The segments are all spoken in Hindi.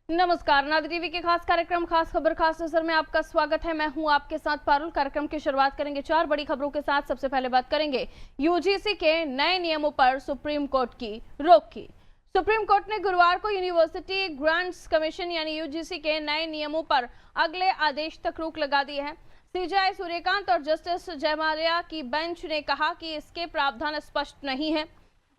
नमस्कार, नादिर टीवी के खास कार्यक्रम खास खबर खास नजर में आपका स्वागत है। मैं हूं आपके साथ पारुल। कार्यक्रम की शुरुआत करेंगे 4 बड़ी खबरों के साथ। सबसे पहले बात करेंगे यूजीसी के नए नियमों पर सुप्रीम कोर्ट की रोक की। सुप्रीम कोर्ट ने गुरुवार को यूनिवर्सिटी ग्रांट्स कमीशन यानी यूजीसी के नए नियमों पर अगले आदेश तक रोक लगा दी है। सीजेआई सूर्यकांत और जस्टिस जयमाल्या की बेंच ने कहा कि इसके प्रावधान स्पष्ट नहीं है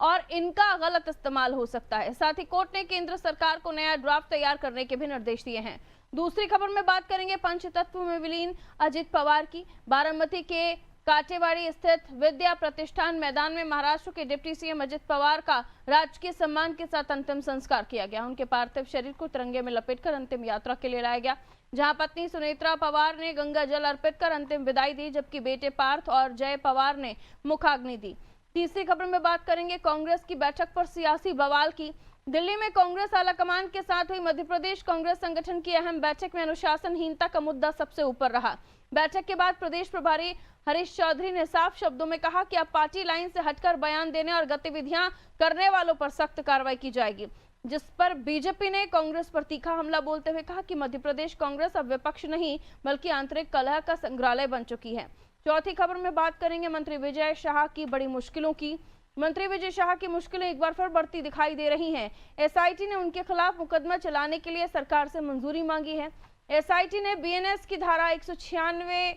और इनका गलत इस्तेमाल हो सकता है। साथ ही कोर्ट ने केंद्र सरकार को नया ड्राफ्ट तैयार करने के भी निर्देश दिए हैं। दूसरी खबर में बात करेंगे पंचतत्व में विलीन अजित पवार की। बारामती के काटेवाड़ी स्थित विद्या प्रतिष्ठान मैदान में महाराष्ट्र के डिप्टी सीएम अजित पवार का राजकीय सम्मान के साथ अंतिम संस्कार किया गया। उनके पार्थिव शरीर को तिरंगे में लपेटकर अंतिम यात्रा के लिए लाया गया, जहां पत्नी सुनेत्रा पवार ने गंगा जल अर्पित कर अंतिम विदाई दी, जबकि बेटे पार्थ और जय पवार ने मुखाग्नि दी। तीसरी खबर में बात करेंगे कांग्रेस की बैठक पर सियासी बवाल की। दिल्ली में कांग्रेस आलाकमान के साथ हुई मध्य प्रदेश कांग्रेस संगठन की अहम बैठक में अनुशासनहीनता का मुद्दा सबसे ऊपर रहा। बैठक के बाद प्रदेश प्रभारी हरीश चौधरी ने साफ शब्दों में कहा कि अब पार्टी लाइन से हटकर बयान देने और गतिविधियां करने वालों पर सख्त कार्रवाई की जाएगी, जिस पर बीजेपी ने कांग्रेस पर तीखा हमला बोलते हुए कहा कि मध्य प्रदेश कांग्रेस अब विपक्ष नहीं बल्कि आंतरिक कलह का संग्रहालय बन चुकी है। चौथी खबर में बात करेंगे मंत्री विजय शाह की बड़ी मुश्किलों की। मंत्री विजय शाह की मुश्किलें एक बार फिर बढ़ती दिखाई दे रही हैं। एसआईटी ने उनके खिलाफ मुकदमा चलाने के लिए सरकार से मंजूरी मांगी है। एसआईटी ने बीएनएस की धारा 196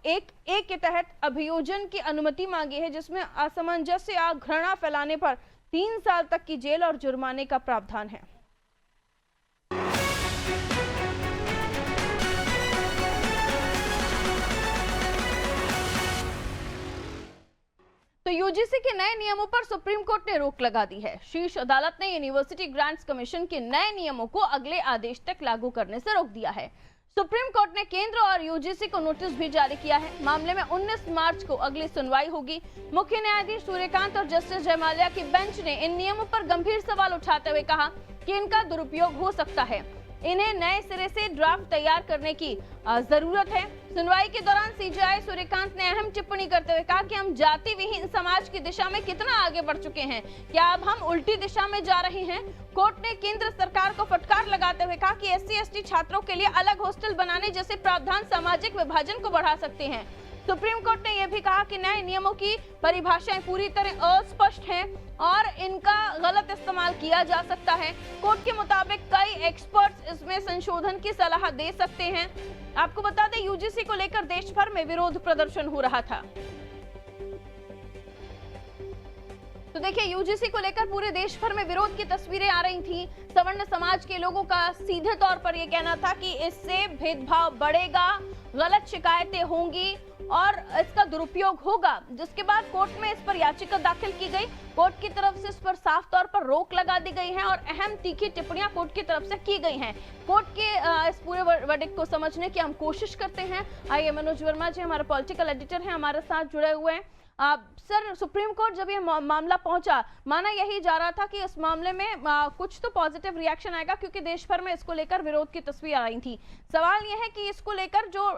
ए के तहत अभियोजन की अनुमति मांगी है, जिसमें असमंजस्य या घृणा फैलाने पर 3 साल तक की जेल और जुर्माने का प्रावधान है। तो यूजीसी के नए नियमों पर सुप्रीम कोर्ट ने रोक लगा दी है। शीर्ष अदालत ने यूनिवर्सिटी ग्रांट्स कमीशन के नए नियमों को अगले आदेश तक लागू करने से रोक दिया है। सुप्रीम कोर्ट ने केंद्र और यूजीसी को नोटिस भी जारी किया है। मामले में 19 मार्च को अगली सुनवाई होगी। मुख्य न्यायाधीश सूर्यकांत और जस्टिस जयमाल्या की बेंच ने इन नियमों पर गंभीर सवाल उठाते हुए कहा कि इनका दुरुपयोग हो सकता है। इन्हें नए सिरे से ड्राफ्ट तैयार करने की जरूरत है। सुनवाई के दौरान सीजेआई सूर्यकांत ने अहम टिप्पणी करते हुए कहा कि हम जाति विहीन समाज की दिशा में कितना आगे बढ़ चुके हैं, क्या अब हम उल्टी दिशा में जा रहे हैं। कोर्ट ने केंद्र सरकार को फटकार लगाते हुए कहा कि एससी/एसटी छात्रों के लिए अलग हॉस्टल बनाने जैसे प्रावधान सामाजिक विभाजन को बढ़ा सकते हैं। सुप्रीम कोर्ट ने यह भी कहा कि नए नियमों की परिभाषाएं पूरी तरह अस्पष्ट हैं और इनका गलत इस्तेमाल किया जा सकता है। कोर्ट के मुताबिक कई एक्सपर्ट्स इसमें संशोधन की सलाह दे सकते हैं। आपको बता दें, यूजीसी को लेकर देश भर में विरोध प्रदर्शन हो रहा था। तो देखिए, यूजीसी को लेकर पूरे देश भर में विरोध की तस्वीरें आ रही थी। सवर्ण समाज के लोगों का सीधे तौर पर यह कहना था कि इससे भेदभाव बढ़ेगा, गलत शिकायतें होंगी और इसका दुरुपयोग होगा, जिसके बाद कोर्ट में इस पर याचिका दाखिल की गई। कोर्ट की तरफ से इस पर साफ तौर पर रोक लगा दी गई है और अहम तीखी टिप्पणियां कोर्ट की तरफ से की गई हैं। कोर्ट के इस पूरे वर्डिक्ट को समझने की हम कोशिश करते हैं। आइए, मनोज वर्मा जी हमारे पॉलिटिकल एडिटर हैं, हमारे साथ जुड़े हुए हैं। सर, सुप्रीम कोर्ट जब ये मामला पहुंचा, माना यही जा रहा था कि इस मामले में कुछ तो पॉजिटिव रिएक्शन आएगा, क्योंकि देश भर में इसको लेकर विरोध की तस्वीर आ रही थी। सवाल यह है कि इसको लेकर जो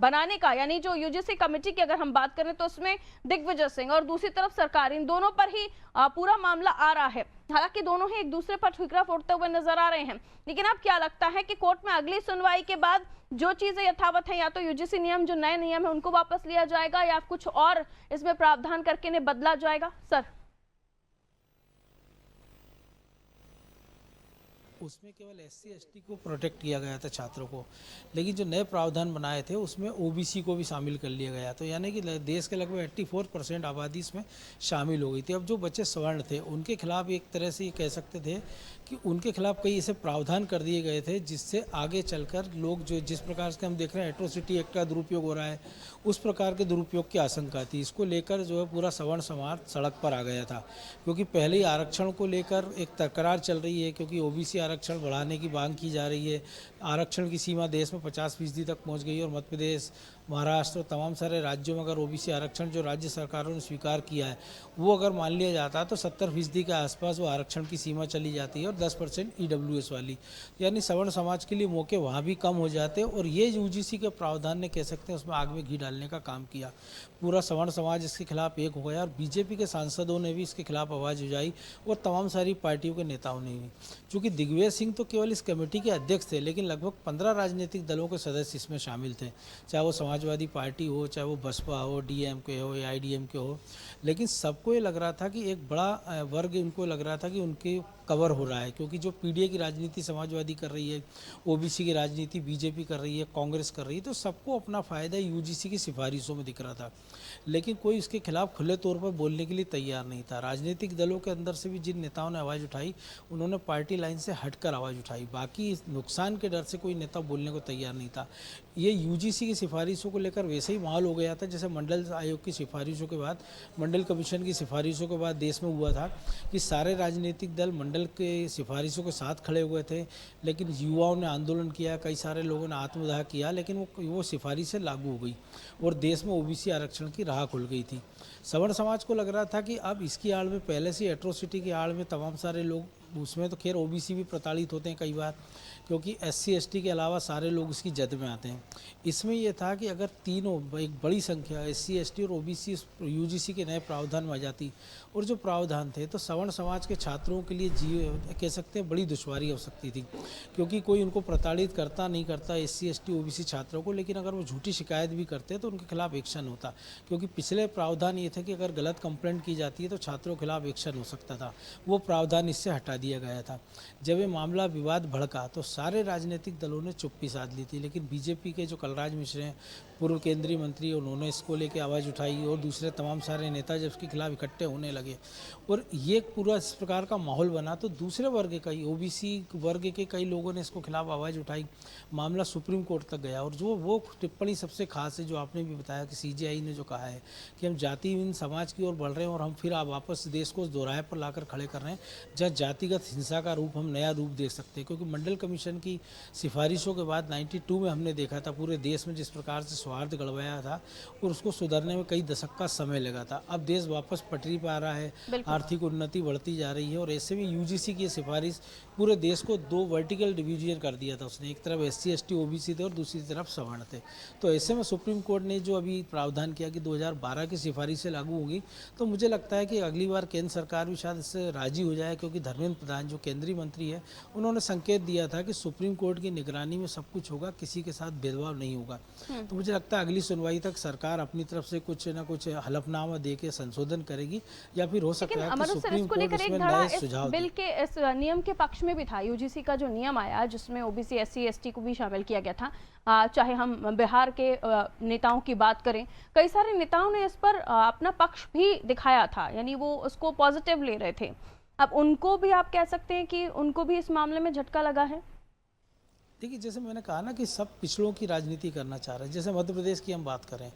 बनाने का, यानी जो यूजीसी कमेटी की अगर हम बात करें तो उसमें दिग्विजय सिंह और दूसरी तरफ सरकार, इन दोनों पर ही पूरा मामला आ रहा है। हालांकि दोनों ही एक दूसरे पर ठिकरा फोड़ते हुए नजर आ रहे हैं, लेकिन अब क्या लगता है कि कोर्ट में अगली सुनवाई के बाद जो चीजें यथावत हैं, या तो यूजीसी नियम जो नए नियम है उनको वापस लिया जाएगा या कुछ और इसमें प्रावधान करके इन्हें बदला जाएगा। सर, उसमें केवल एससी/एसटी को प्रोटेक्ट किया गया था, छात्रों को, लेकिन जो नए प्रावधान बनाए थे उसमें ओबीसी को भी शामिल कर लिया गया। तो यानी कि देश के लगभग 84% आबादी इसमें शामिल हो गई थी। अब जो बच्चे सवर्ण थे उनके खिलाफ एक तरह से ये कह सकते थे कि उनके खिलाफ कई ऐसे प्रावधान कर दिए गए थे जिससे आगे चलकर लोग जो जिस प्रकार से हम देख रहे हैं एट्रोसिटी एक्ट का दुरुपयोग हो रहा है, उस प्रकार के दुरुपयोग की आशंका थी। इसको लेकर जो है पूरा सवर्ण समाज सड़क पर आ गया था, क्योंकि पहले ही आरक्षण को लेकर एक तकरार चल रही है, क्योंकि ओबीसी आरक्षण बढ़ाने की मांग की जा रही है। आरक्षण की सीमा देश में 50% तक पहुंच गई और मध्य प्रदेश महाराष्ट्र और तमाम सारे राज्यों में अगर ओबीसी आरक्षण जो राज्य सरकारों ने स्वीकार किया है वो अगर मान लिया जाता है तो 70% के आसपास वो आरक्षण की सीमा चली जाती है और 10% ईडब्ल्यूएस वाली, यानी सवर्ण समाज के लिए मौके वहाँ भी कम हो जाते हैं। और ये यूजीसी के प्रावधान ने कह सकते हैं उसमें आग में घी डालने का काम किया। पूरा सवर्ण समाज इसके खिलाफ एक हो गया और बीजेपी के सांसदों ने भी इसके खिलाफ आवाज़ उठाई और तमाम सारी पार्टियों के नेताओं ने भी। चूँकि दिग्विजय सिंह तो केवल इस कमेटी के अध्यक्ष थे, लेकिन लगभग 15 राजनीतिक दलों के सदस्य इसमें शामिल थे, चाहे वो समाजवादी पार्टी हो, चाहे वो बसपा हो, डीएमके हो या आईडीएमके हो। लेकिन सबको ये लग रहा था कि एक बड़ा वर्ग इनको लग रहा था कि उनके कवर हो रहा है, क्योंकि जो पीडीए की राजनीति समाजवादी कर रही है, ओबीसी की राजनीति बीजेपी कर रही है, कांग्रेस कर रही है, तो सबको अपना फ़ायदा यूजीसी की सिफारिशों में दिख रहा था। लेकिन कोई इसके खिलाफ खुले तौर पर बोलने के लिए तैयार नहीं था। राजनीतिक दलों के अंदर से भी जिन नेताओं ने आवाज़ उठाई उन्होंने पार्टी लाइन से हटकर आवाज़ उठाई, बाकी इस नुकसान के डर से कोई नेता बोलने को तैयार नहीं था। ये यूजीसी की सिफारिशों को लेकर वैसे ही माहौल हो गया था जैसे मंडल आयोग की सिफारिशों के बाद, मंडल कमीशन की सिफारिशों के बाद देश में हुआ था कि सारे राजनीतिक दल मंडल के सिफारिशों के साथ खड़े हुए थे, लेकिन युवाओं ने आंदोलन किया, कई सारे लोगों ने आत्मदाह किया, लेकिन वो सिफारिशें लागू हो गई और देश में ओबीसी आरक्षण की राह खुल गई थी। सवर्ण समाज को लग रहा था कि अब इसकी आड़ में पहले से एट्रोसिटी की आड़ में तमाम सारे लोग, उसमें तो खैर ओबीसी भी प्रताड़ित होते हैं कई बार, क्योंकि एससी एसटी के अलावा सारे लोग इसकी जद में आते हैं। इसमें यह था कि अगर तीनों एक बड़ी संख्या एससी एसटी और ओबीसी यूजीसी के नए प्रावधान में आ जाती, और जो प्रावधान थे तो सवर्ण समाज के छात्रों के लिए कह सकते हैं बड़ी दुश्वारी हो सकती थी, क्योंकि कोई उनको प्रताड़ित करता नहीं करता एससी एसटी ओबीसी छात्रों को, लेकिन अगर वो झूठी शिकायत भी करते तो उनके खिलाफ एक्शन होता, क्योंकि पिछले प्रावधान ये थे कि अगर गलत कंप्लेंट की जाती है तो छात्रों के खिलाफ एक्शन हो सकता था। वो प्रावधान इससे हटा दिया गया था। जब ये मामला विवाद भड़का तो सारे राजनीतिक दलों ने चुप्पी साध ली थी, लेकिन बीजेपी के जो कलराज मिश्र हैं, पूर्व केंद्रीय मंत्री, उन्होंने इसको लेकर आवाज़ उठाई और दूसरे तमाम सारे नेता जब इसके खिलाफ इकट्ठे होने लगे और ये पूरा इस प्रकार का माहौल बना, तो दूसरे वर्ग का ही ओबीसी वर्ग के कई लोगों ने इसको खिलाफ आवाज़ उठाई। मामला सुप्रीम कोर्ट तक गया और जो वो टिप्पणी सबसे खास है जो आपने भी बताया कि सीजेआई ने जो कहा है कि हम जातिहीन समाज की ओर बढ़ रहे हैं और हम फिर आप वापस देश को दोहराए पर लाकर खड़े कर रहे हैं जहाँ जातिगत हिंसा का रूप हम नया रूप देख सकते हैं। क्योंकि मंडल कमीशन की सिफारिशों के बाद 92 में हमने देखा था पूरे देश में जिस प्रकार से सौहार्द गड़बड़ाया था और उसको सुधरने में कई दशक का समय लगा था। अब देश वापस पटरी पर आ रहा है, आर्थिक उन्नति बढ़ती जा रही है और ऐसे में यूजीसी की सिफारिश पूरे देश को दो वर्टिकल डिवीजन कर दिया था उसने, एक तरफ एससी एसटी ओबीसी थे और दूसरी तरफ सवर्ण थे। तो ऐसे में सुप्रीम कोर्ट ने जो अभी प्रावधान किया कि 2012 की सिफारिशें लागू होगी, तो मुझे लगता है कि अगली बार केंद्र सरकार भी शायद इससे राजी हो जाए, क्योंकि धर्मेंद्र प्रधान जो केंद्रीय मंत्री है उन्होंने संकेत दिया था कि सुप्रीम कोर्ट की निगरानी में सब कुछ होगा, किसी के साथ भेदभाव नहीं होगा। तो मुझे लगता है अगली सुनवाई तक सरकार अपनी तरफ से कुछ ना कुछ हलफनामा दे के संशोधन करेगी, या फिर हो सकता है कि सुप्रीम कोर्ट इसमें नए सुझाव बिल के इस नियम के पक्ष में भी था। यूजीसी का जो नियम आया जिसमें ओबीसी एससी एसटी को भी शामिल किया गया था, चाहे हम बिहार के नेताओं की बात करें, कई सारे नेताओं ने इस पर अपना पक्ष भी दिखाया था, यानी वो उसको पॉजिटिव ले रहे थे। अब उनको भी आप कह सकते हैं कि उनको भी इस मामले में झटका लगा है। देखिए, जैसे मैंने कहा ना कि सब पिछड़ों की राजनीति करना चाह रहे हैं। जैसे मध्य प्रदेश की हम बात करें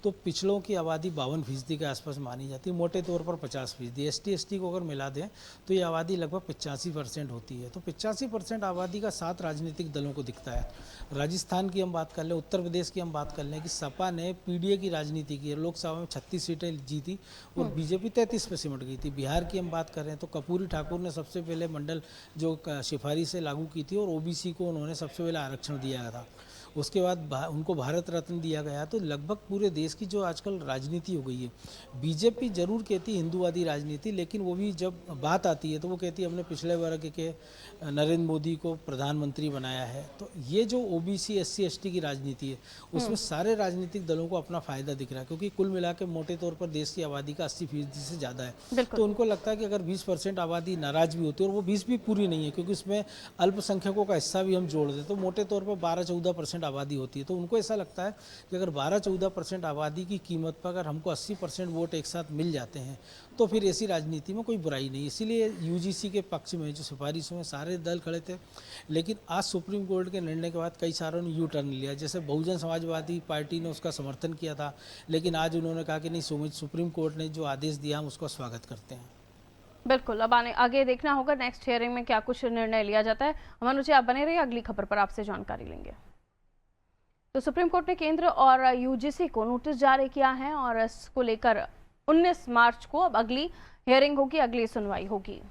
तो पिछड़ों की आबादी 52% के आसपास मानी जाती है, मोटे तौर पर 50%। एसटी एसटी को अगर मिला दें तो ये आबादी लगभग 85% होती है। तो 85% आबादी का 7 राजनीतिक दलों को दिखता है। राजस्थान की हम बात कर लें, उत्तर प्रदेश की हम बात कर लें कि सपा ने पीडीए की राजनीति की, लोकसभा में 36 सीटें जीती और बीजेपी 33 पे सिमट गई थी। बिहार की हम बात करें तो कर्पूरी ठाकुर ने सबसे पहले मंडल जो सिफारिशें लागू की थी और ओबीसी को उन्होंने सबसे पहले आरक्षण दिया था। उसके बाद उनको भारत रत्न दिया गया। तो लगभग पूरे देश की जो आजकल राजनीति हो गई है, बीजेपी जरूर कहती है हिंदूवादी राजनीति, लेकिन वो भी जब बात आती है तो वो कहती है हमने पिछले वर्ग के नरेंद्र मोदी को प्रधानमंत्री बनाया है। तो ये जो ओबीसी एससी एसटी की राजनीति है उसमें सारे राजनीतिक दलों को अपना फायदा दिख रहा है, क्योंकि कुल मिला के मोटे तौर पर देश की आबादी का 80% से ज़्यादा है। तो उनको लगता है कि अगर 20% आबादी नाराज भी होती है और वो 20 भी पूरी नहीं है, क्योंकि उसमें अल्पसंख्यकों का हिस्सा भी हम जोड़ दें तो मोटे तौर पर 12-14% आबादी होती है। तो उनको ऐसा लगता है कि अगर 12-14% आबादी की कीमत पर अगर हमको 80% वोट एक साथ मिल जाते हैं तो फिर ऐसी राजनीति में कोई बुराई नहीं। इसीलिए यूजीसी के पक्ष में जो सिफारिशों में सारे दल खड़े थे, लेकिन आज सुप्रीम कोर्ट के निर्णय के बाद कई सारों ने यू टर्न लिया। जैसे बहुजन समाजवादी पार्टी ने उसका समर्थन किया था, लेकिन आज उन्होंने कहा कि नहीं, सुप्रीम कोर्ट ने जो आदेश दिया हम उसका स्वागत करते हैं। बिल्कुल, अब आगे देखना होगा नेक्स्ट हियरिंग में क्या कुछ निर्णय लिया जाता है। अमन जी, आप बने रहिए, अगली खबर पर आपसे जानकारी लेंगे। तो सुप्रीम कोर्ट ने केंद्र और यूजीसी को नोटिस जारी किया है और इसको लेकर 19 मार्च को अब अगली हियरिंग होगी, अगली सुनवाई होगी।